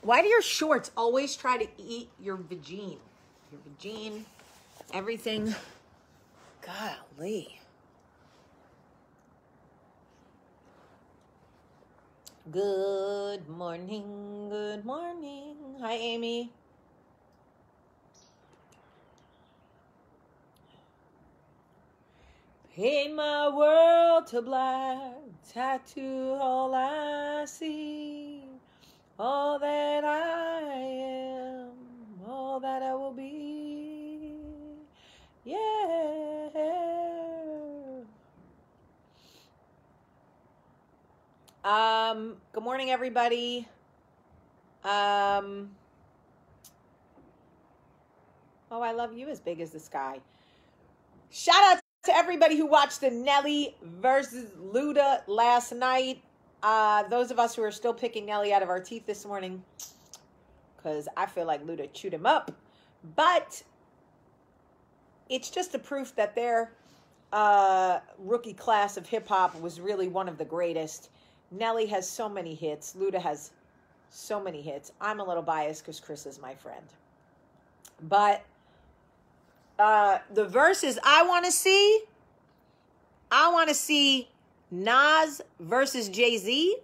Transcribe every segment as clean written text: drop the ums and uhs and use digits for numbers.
Why do your shorts always try to eat your vagine? Your vagine, everything. Golly. Good morning, good morning. Hi, Amy. Paint my world to black, tattoo all I see, all that I am, all that I will be. Yeah. Good morning, everybody. Oh, I love you as big as the sky. Shout out to everybody who watched the Nelly versus Luda last night. Those of us who are still picking Nelly out of our teeth this morning, because I feel like Luda chewed him up. But it's just a proof that their rookie class of hip-hop was really one of the greatest. Nelly has so many hits. Luda has so many hits. I'm a little biased because Chris is my friend. But the verses I want to see Nas versus Jay-Z,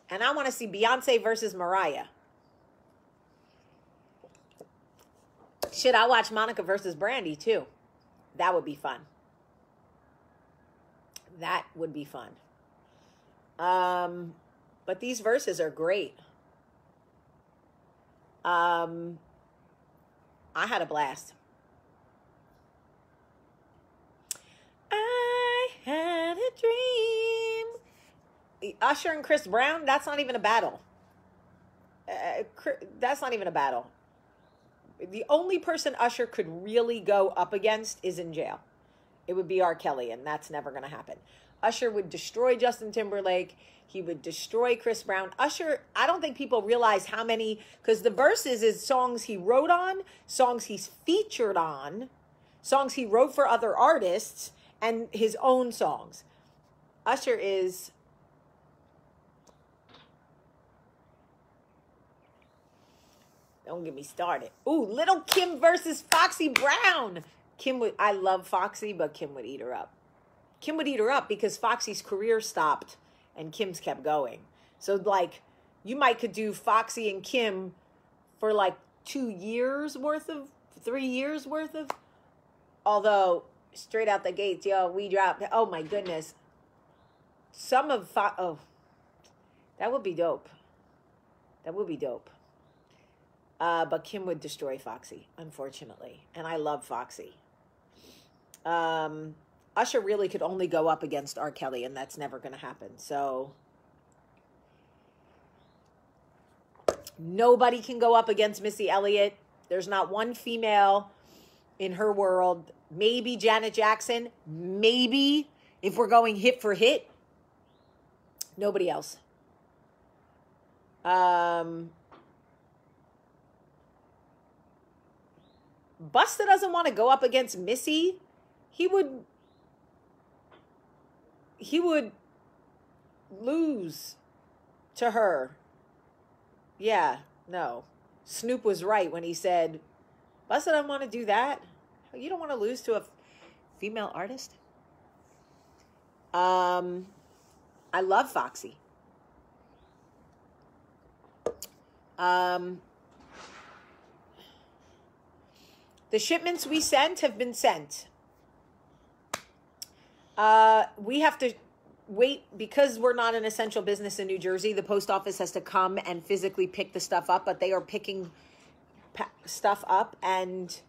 and I want to see Beyonce versus Mariah. Shit, I watch Monica versus Brandy too. That would be fun. That would be fun. But these verses are great. I had a blast. I had a dream. Usher and Chris Brown, that's not even a battle. That's not even a battle. The only person Usher could really go up against is in jail. It would be R. Kelly, and that's never going to happen. Usher would destroy Justin Timberlake. He would destroy Chris Brown. Usher, I don't think people realize how many, because the verses is songs he wrote on, songs he's featured on, songs he wrote for other artists, and his own songs. Usher is... Don't get me started. Ooh, Little Kim versus Foxy Brown. I love Foxy, but Kim would eat her up. Kim would eat her up because Foxy's career stopped and Kim's kept going. So, like, you could do Foxy and Kim for, like, 2 years worth of, 3 years worth of. Although, straight out the gates, yo, we dropped, oh my goodness. Some of, that would be dope. That would be dope. But Kim would destroy Foxy, unfortunately. And I love Foxy. Usher really could only go up against R. Kelly, and that's never going to happen. So, nobody can go up against Missy Elliott. There's not one female in her world. Maybe Janet Jackson. Maybe, if we're going hit for hit. Nobody else. Busta doesn't want to go up against Missy. He would lose to her. Yeah, no. Snoop was right when he said, Busta doesn't want to do that. You don't want to lose to a female artist. I love Foxy. The shipments we sent have been sent. We have to wait because we're not an essential business in New Jersey. The post office has to come and physically pick the stuff up, but they are picking stuff up, and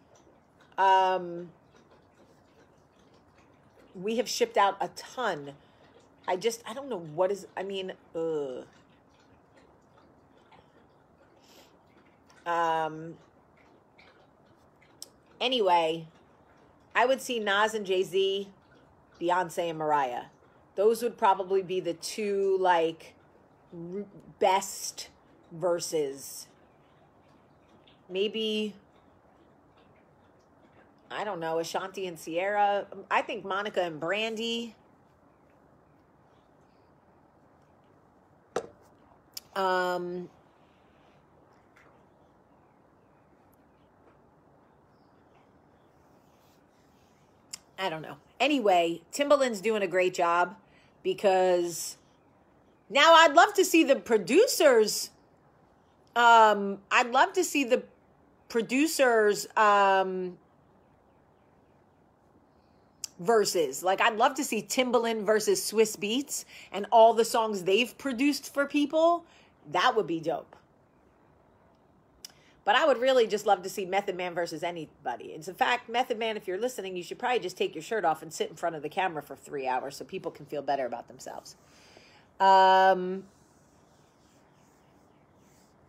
we have shipped out a ton. I don't know what is, anyway, I would see Nas and Jay-Z, Beyonce and Mariah. Those would probably be the two, like, best verses. Maybe, I don't know, Ashanti and Sierra. I think Monica and Brandy. I don't know. Anyway, Timbaland's doing a great job because now I'd love to see the producers. I'd love to see the producers verses. Like, I'd love to see Timbaland versus Swiss Beats and all the songs they've produced for people. That would be dope. But I would really just love to see Method Man versus anybody. In fact, Method Man, if you're listening, you should probably just take your shirt off and sit in front of the camera for 3 hours so people can feel better about themselves.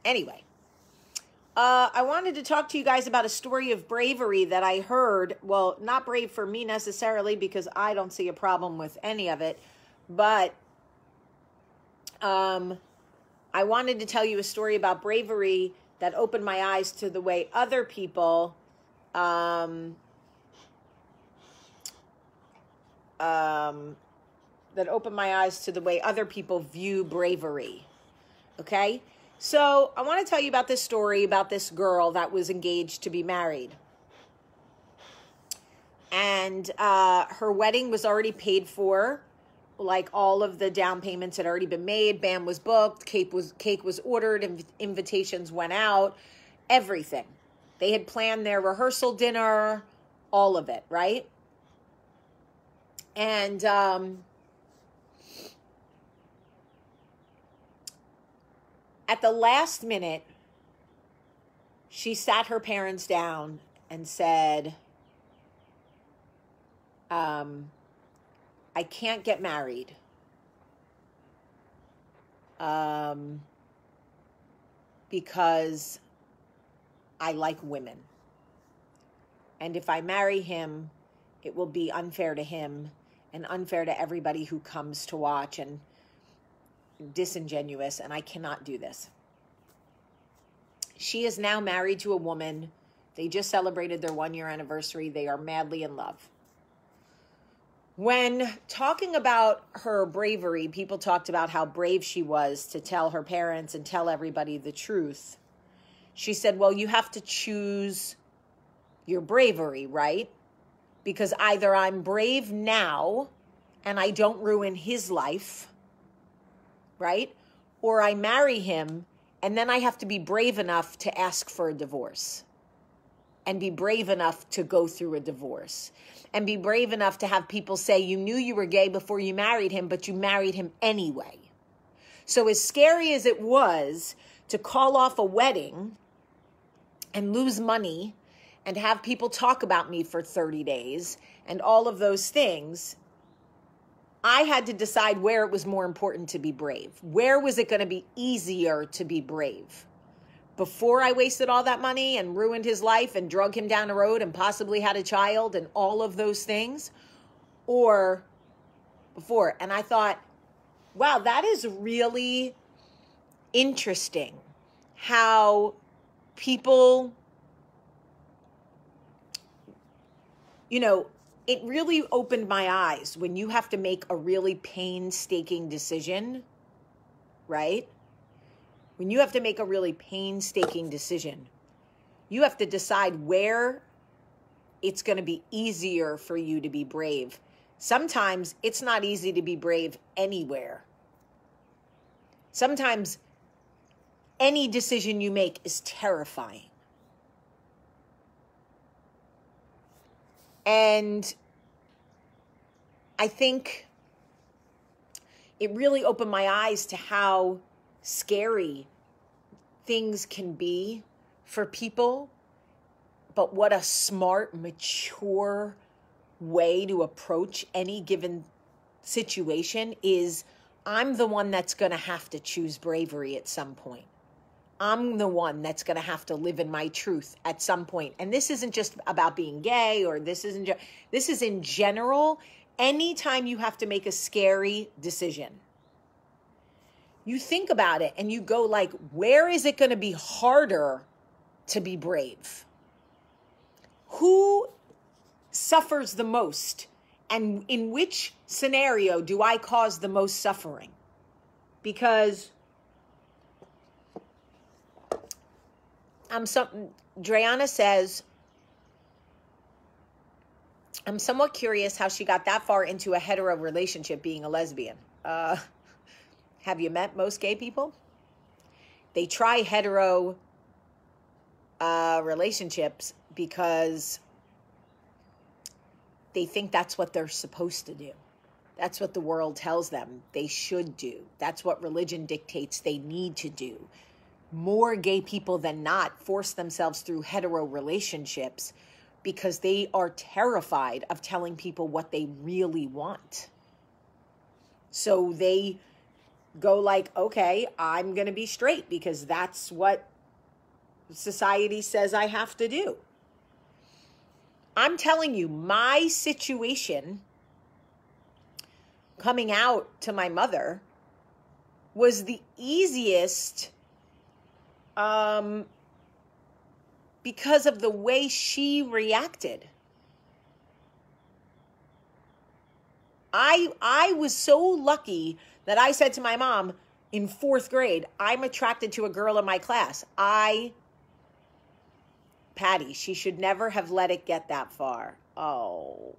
Anyway, I wanted to talk to you guys about a story of bravery that I heard. Well, not brave for me necessarily, because I don't see a problem with any of it. But I wanted to tell you a story about bravery that opened my eyes to the way other people that opened my eyes to the way other people view bravery. Okay? So I want to tell you about this story about this girl that was engaged to be married. And her wedding was already paid for. Like, all of the down payments had already been made. Band was booked. Cake was ordered. Invitations went out. Everything. They had planned their rehearsal dinner. All of it, right? And at the last minute, she sat her parents down and said, I can't get married. Because I like women. And if I marry him, it will be unfair to him and unfair to everybody who comes to watch, and disingenuous, and I cannot do this. She is now married to a woman. They just celebrated their 1-year anniversary. They are madly in love. When talking about her bravery, people talked about how brave she was to tell her parents and tell everybody the truth. She said, well, you have to choose your bravery, right? Because either I'm brave now and I don't ruin his life, right? Or I marry him and then I have to be brave enough to ask for a divorce and be brave enough to go through a divorce and be brave enough to have people say you knew you were gay before you married him, but you married him anyway. So as scary as it was to call off a wedding and lose money and have people talk about me for 30 days and all of those things, I had to decide where it was more important to be brave. Where was it going to be easier to be brave? Before I wasted all that money and ruined his life and drug him down the road and possibly had a child and all of those things, or before? And I thought, wow, that is really interesting how people, it really opened my eyes when you have to make a really painstaking decision, right? When you have to make a really painstaking decision, you have to decide where it's going to be easier for you to be brave. Sometimes it's not easy to be brave anywhere. Sometimes any decision you make is terrifying. And I think it really opened my eyes to how scary things can be for people, but what a smart, mature way to approach any given situation is, I'm the one that's going to have to choose bravery at some point. I'm the one that's going to have to live in my truth at some point. And this isn't just about being gay, or this is in general. Anytime you have to make a scary decision, you think about it and you go like, where is it going to be harder to be brave? Who suffers the most? And in which scenario do I cause the most suffering? Because Dreana says, I'm somewhat curious how she got that far into a hetero relationship being a lesbian. Have you met most gay people? They try hetero relationships because they think that's what they're supposed to do. That's what the world tells them they should do. That's what religion dictates they need to do. More gay people than not force themselves through hetero relationships because they are terrified of telling people what they really want. So they go like, okay, I'm going to be straight because that's what society says I have to do. I'm telling you, my situation coming out to my mother was the easiest because of the way she reacted. I was so lucky that I said to my mom in 4th grade, I'm attracted to a girl in my class. Patty, she should never have let it get that far. Oh.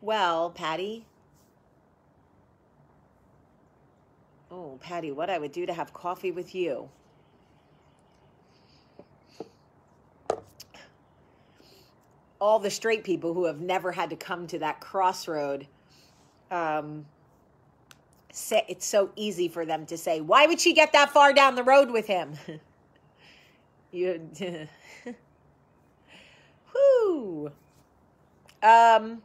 Well, Patty. Oh, Patty, what I would do to have coffee with you. All the straight people who have never had to come to that crossroad, say it's so easy for them to say, why would she get that far down the road with him? Whoo. I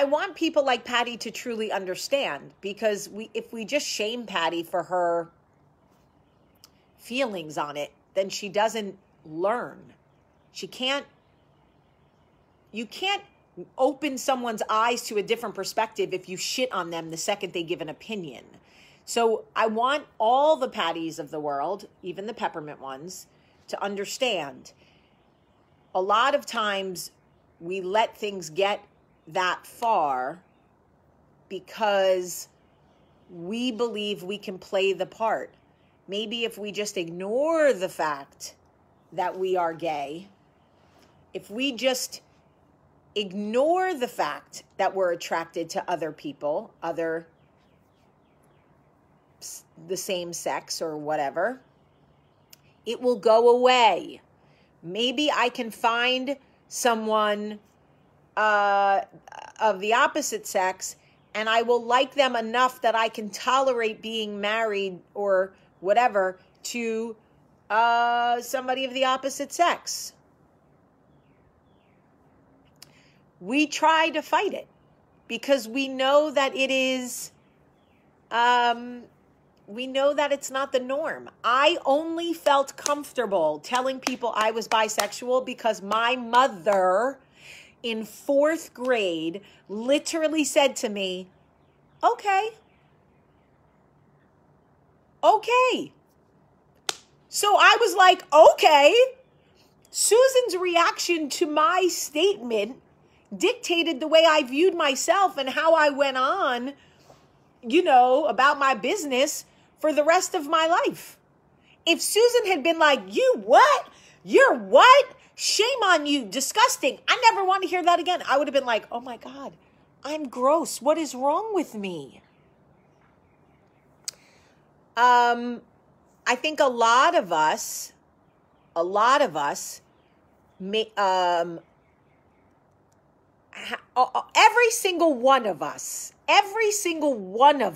want people like Patty to truly understand, because if we just shame Patty for her feelings on it, then she doesn't learn. You can't open someone's eyes to a different perspective if you shit on them the second they give an opinion. So I want all the Patties of the world, even the peppermint ones, to understand. A lot of times we let things get that far because we believe we can play the part. Maybe if we just ignore the fact that we are gay, if we just ignore the fact that we're attracted to other people, the same sex or whatever, it will go away. Maybe I can find someone of the opposite sex, and I will like them enough that I can tolerate being married or whatever to somebody of the opposite sex. We try to fight it because we know that it is, we know that it's not the norm. I only felt comfortable telling people I was bisexual because my mother in 4th grade literally said to me, okay. So I was like, okay. Susan's reaction to my statement dictated the way I viewed myself and how I went on, about my business for the rest of my life. If Susan had been like, you what? You're what? Shame on you. Disgusting. I never want to hear that again. I would have been like, oh my God, I'm gross. What is wrong with me? I think a lot of us may, every single one of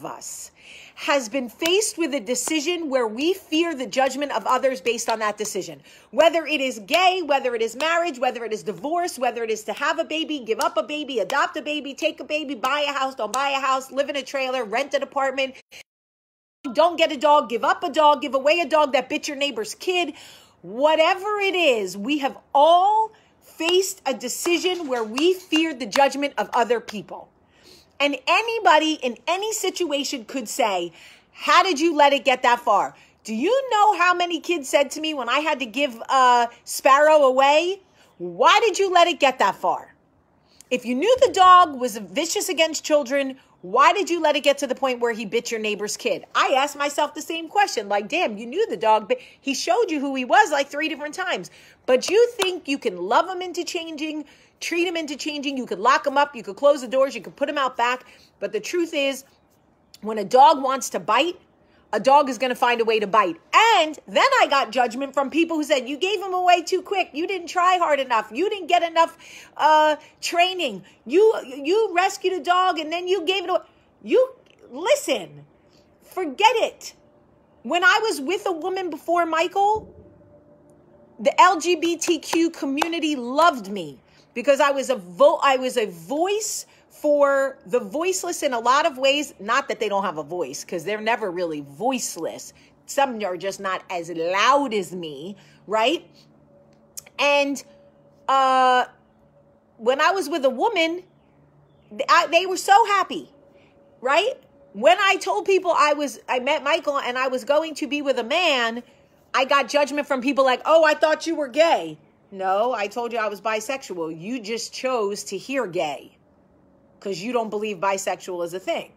us has been faced with a decision where we fear the judgment of others based on that decision. Whether it is gay, whether it is marriage, whether it is divorce, whether it is to have a baby, give up a baby, adopt a baby, take a baby, buy a house, don't buy a house, live in a trailer, rent an apartment, don't get a dog, give up a dog, give away a dog that bit your neighbor's kid. Whatever it is, we have all faced a decision where we feared the judgment of other people. And anybody in any situation could say, how did you let it get that far? Do you know how many kids said to me when I had to give Sparrow away, why did you let it get that far? If you knew the dog was vicious against children Why did you let it get to the point where he bit your neighbor's kid? I asked myself the same question. Like, damn, you knew the dog, but he showed you who he was like 3 different times. But you think you can love him into changing, treat him into changing. You could lock him up. You could close the doors. You could put him out back. But the truth is, when a dog wants to bite, a dog is going to find a way to bite. And then I got judgment from people who said, you gave him away too quick. You didn't try hard enough. You didn't get enough training. You rescued a dog and then you gave it away. Listen, forget it. When I was with a woman before Michael, the LGBTQ community loved me because I was a voice for the voiceless in a lot of ways. Not that they don't have a voice, because they're never really voiceless. Some are just not as loud as me, right? And when I was with a woman, they were so happy, right? When I told people I met Michael and I was going to be with a man, I got judgment from people like, oh, I thought you were gay. No, I told you I was bisexual. You just chose to hear gay, because you don't believe bisexual is a thing.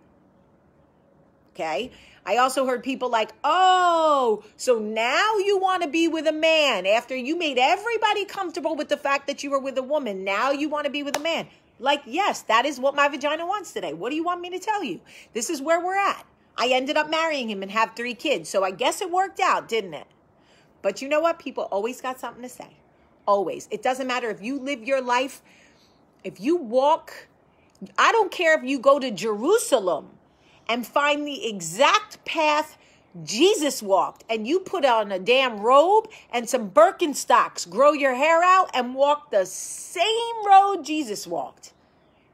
Okay? I also heard people like, oh, so now you want to be with a man after you made everybody comfortable with the fact that you were with a woman. Now you want to be with a man. Like, yes, that is what my vagina wants today. What do you want me to tell you? This is where we're at. I ended up marrying him and have 3 kids. So I guess it worked out, didn't it? But you know what? People always got something to say. Always. It doesn't matter if you live your life, if you walk. I don't care if you go to Jerusalem and find the exact path Jesus walked and you put on a damn robe and some Birkenstocks, grow your hair out and walk the same road Jesus walked,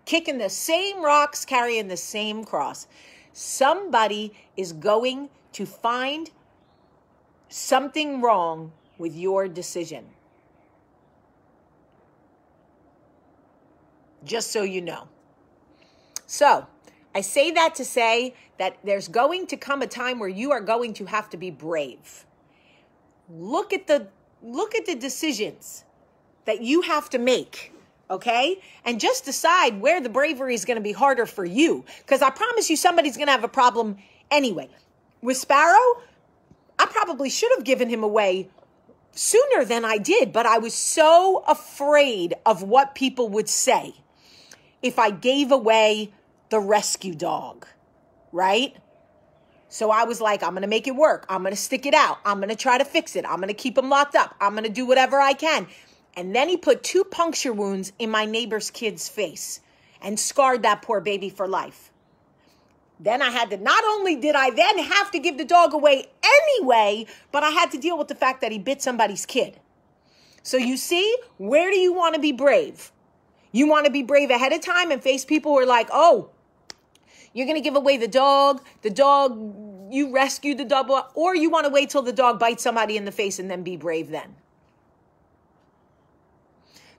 kicking the same rocks, carrying the same cross. Somebody is going to find something wrong with your decision. Just so you know. So, I say that to say that there's going to come a time where you are going to have to be brave. Look at the decisions that you have to make, okay? And just decide where the bravery is going to be harder for you. Because I promise you somebody's going to have a problem anyway. With Sparrow, I probably should have given him away sooner than I did, but I was so afraid of what people would say if I gave away the rescue dog, right? So I was like, I'm going to make it work. I'm going to stick it out. I'm going to try to fix it. I'm going to keep him locked up. I'm going to do whatever I can. And then he put 2 puncture wounds in my neighbor's kid's face and scarred that poor baby for life. Then I had to, not only did I then have to give the dog away anyway, but I had to deal with the fact that he bit somebody's kid. So you see, where do you want to be brave? You want to be brave ahead of time and face people who are like, oh, you're going to give away the dog, you rescued the dog, or you want to wait till the dog bites somebody in the face and then be brave then.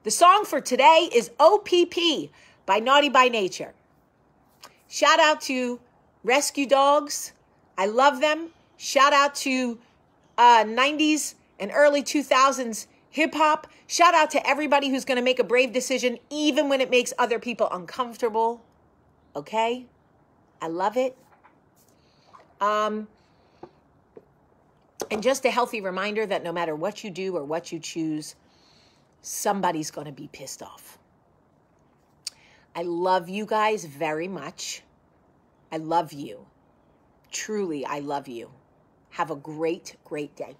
The song for today is OPP by Naughty by Nature. Shout out to rescue dogs. I love them. Shout out to 90s and early 2000s hip hop. Shout out to everybody who's going to make a brave decision, even when it makes other people uncomfortable. Okay? I love it. And just a healthy reminder that no matter what you do or what you choose, somebody's going to be pissed off. I love you guys very much. I love you. Truly, I love you. Have a great, great day.